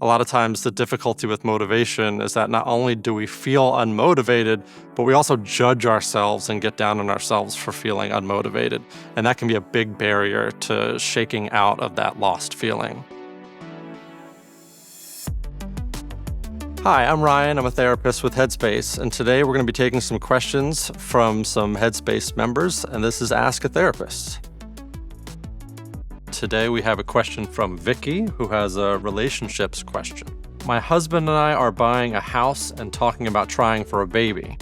A lot of times the difficulty with motivation is that not only do we feel unmotivated, but we also judge ourselves and get down on ourselves for feeling unmotivated. And that can be a big barrier to shaking out of that lost feeling. Hi, I'm Ryan. I'm a therapist with Headspace, and today we're going to be taking some questions from some Headspace members, and this is Ask a Therapist. Today we have a question from Vicky, who has a relationships question. My husband and I are buying a house and talking about trying for a baby.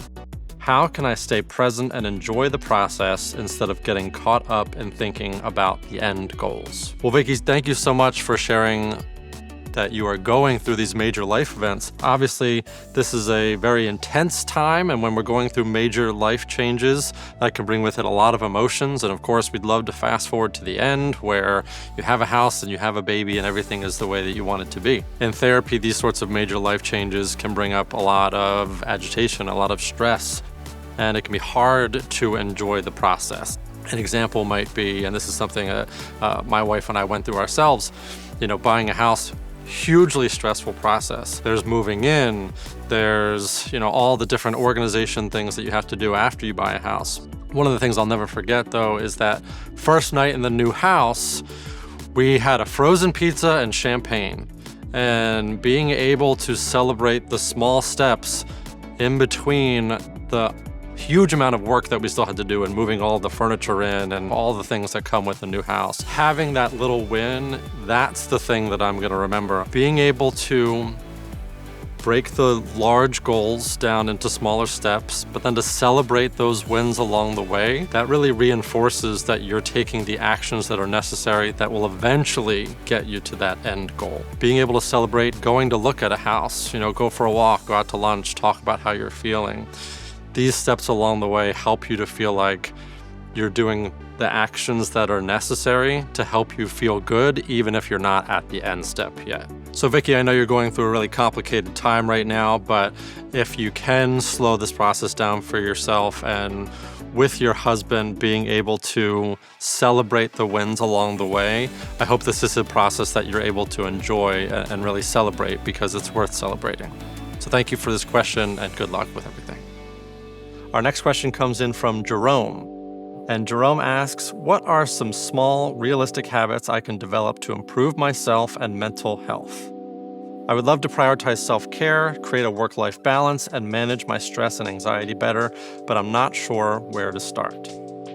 How can I stay present and enjoy the process instead of getting caught up in thinking about the end goals? Well, Vicky, thank you so much for sharing that you are going through these major life events. Obviously, this is a very intense time, and when we're going through major life changes, that can bring with it a lot of emotions. And of course, we'd love to fast forward to the end where you have a house and you have a baby and everything is the way that you want it to be. In therapy, these sorts of major life changes can bring up a lot of agitation, a lot of stress, and it can be hard to enjoy the process. An example might be, and this is something my wife and I went through ourselves, buying a house, hugely stressful process. There's moving in, there's, all the different organization things that you have to do after you buy a house. One of the things I'll never forget, though, is that first night in the new house, we had a frozen pizza and champagne. And being able to celebrate the small steps in between the huge amount of work that we still had to do and moving all the furniture in and all the things that come with a new house. Having that little win, that's the thing that I'm going to remember. Being able to break the large goals down into smaller steps, but then to celebrate those wins along the way, that really reinforces that you're taking the actions that are necessary that will eventually get you to that end goal. Being able to celebrate going to look at a house, go for a walk, go out to lunch, talk about how you're feeling. These steps along the way help you to feel like you're doing the actions that are necessary to help you feel good, even if you're not at the end step yet. So Vicky, I know you're going through a really complicated time right now, but if you can slow this process down for yourself and with your husband being able to celebrate the wins along the way, I hope this is a process that you're able to enjoy and really celebrate because it's worth celebrating. So thank you for this question and good luck with everything. Our next question comes in from Jerome. And Jerome asks, what are some small, realistic habits I can develop to improve myself and mental health? I would love to prioritize self-care, create a work-life balance, and manage my stress and anxiety better, but I'm not sure where to start.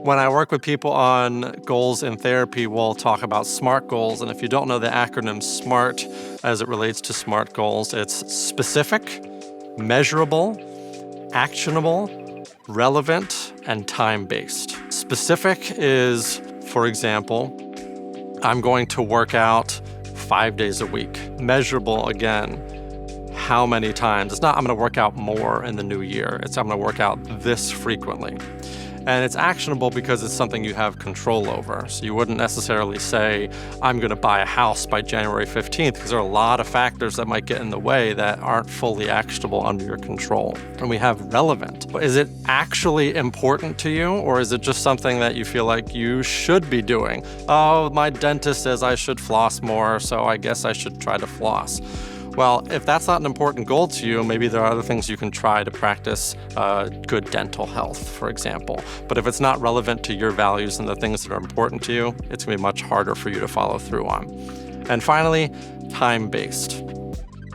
When I work with people on goals in therapy, we'll talk about SMART goals. And if you don't know the acronym SMART as it relates to SMART goals, it's specific, measurable, actionable, relevant, and time-based. Specific is, for example, I'm going to work out 5 days a week. Measurable, again, how many times? It's not I'm going to work out more in the new year. It's I'm going to work out this frequently. And it's actionable because it's something you have control over. So you wouldn't necessarily say, I'm going to buy a house by January 15th, because there are a lot of factors that might get in the way that aren't fully actionable under your control. And we have relevant. Is it actually important to you, or is it just something that you feel like you should be doing? Oh, my dentist says I should floss more, so I guess I should try to floss. Well, if that's not an important goal to you, maybe there are other things you can try to practice good dental health, for example. But if it's not relevant to your values and the things that are important to you, it's going to be much harder for you to follow through on. And finally, time-based.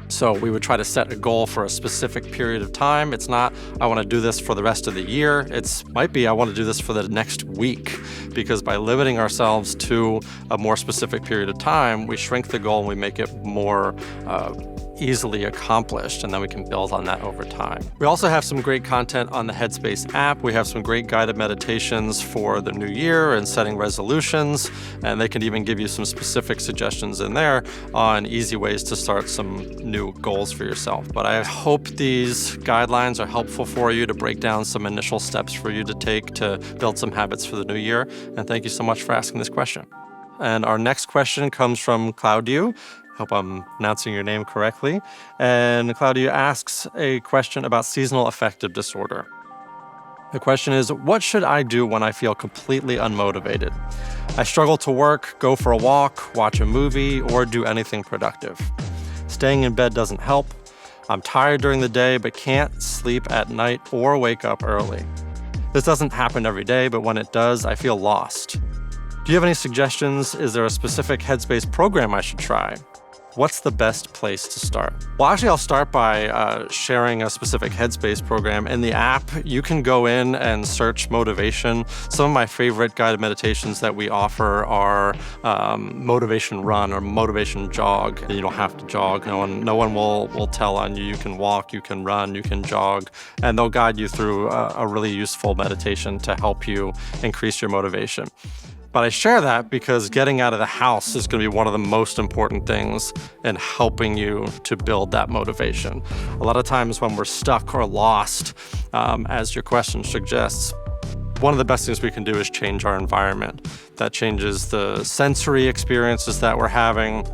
So we would try to set a goal for a specific period of time. It's not, I want to do this for the rest of the year. It might be, I want to do this for the next week, because by limiting ourselves to a more specific period of time, we shrink the goal and we make it more easily accomplished, and then we can build on that over time. We also have some great content on the Headspace app. We have some great guided meditations for the new year and setting resolutions, and they can even give you some specific suggestions in there on easy ways to start some new goals for yourself. But I hope these guidelines are helpful for you to break down some initial steps for you to take to build some habits for the new year. And thank you so much for asking this question. And our next question comes from Claudio. Hope I'm pronouncing your name correctly. And Claudia asks a question about seasonal affective disorder. The question is, what should I do when I feel completely unmotivated? I struggle to work, go for a walk, watch a movie, or do anything productive. Staying in bed doesn't help. I'm tired during the day but can't sleep at night or wake up early. This doesn't happen every day, but when it does, I feel lost. Do you have any suggestions? Is there a specific Headspace program I should try? What's the best place to start? Well, actually, I'll start by sharing a specific Headspace program. In the app, you can go in and search motivation. Some of my favorite guided meditations that we offer are motivation run or motivation jog. You don't have to jog. No one will tell on you. You can walk, you can run, you can jog, and they'll guide you through a really useful meditation to help you increase your motivation. But I share that because getting out of the house is going to be one of the most important things in helping you to build that motivation. A lot of times when we're stuck or lost, as your question suggests, one of the best things we can do is change our environment. That changes the sensory experiences that we're having.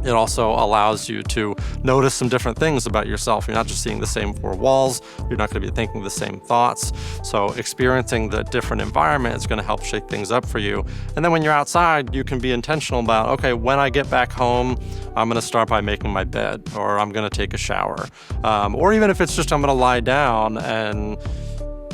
It also allows you to notice some different things about yourself. You're not just seeing the same four walls. You're not going to be thinking the same thoughts. So experiencing the different environment is going to help shake things up for you. And then when you're outside, you can be intentional about, okay, when I get back home, I'm going to start by making my bed, or I'm going to take a shower. Or even if it's just I'm going to lie down and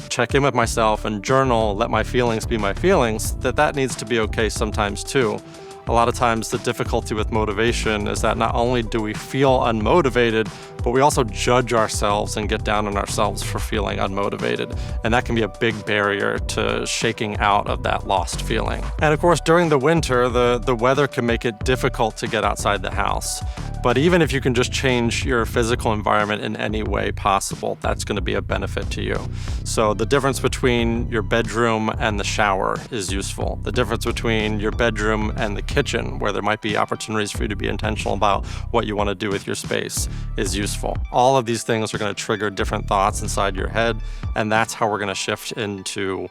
check in with myself and journal, let my feelings be my feelings, that needs to be okay sometimes too. A lot of times the difficulty with motivation is that not only do we feel unmotivated, but we also judge ourselves and get down on ourselves for feeling unmotivated. And that can be a big barrier to shaking out of that lost feeling. And of course, during the winter, the weather can make it difficult to get outside the house. But even if you can just change your physical environment in any way possible, that's going to be a benefit to you. So the difference between your bedroom and the shower is useful. The difference between your bedroom and the kitchen, where there might be opportunities for you to be intentional about what you want to do with your space, is useful. All of these things are going to trigger different thoughts inside your head, and that's how we're going to shift into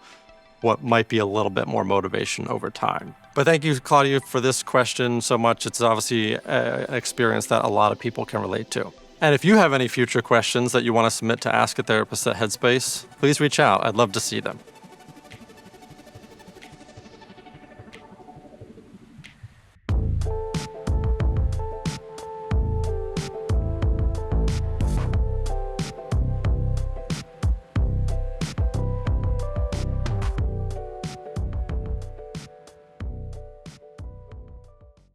what might be a little bit more motivation over time. But thank you, Claudia, for this question so much. It's obviously an experience that a lot of people can relate to. And if you have any future questions that you want to submit to Ask a Therapist at Headspace, please reach out. I'd love to see them.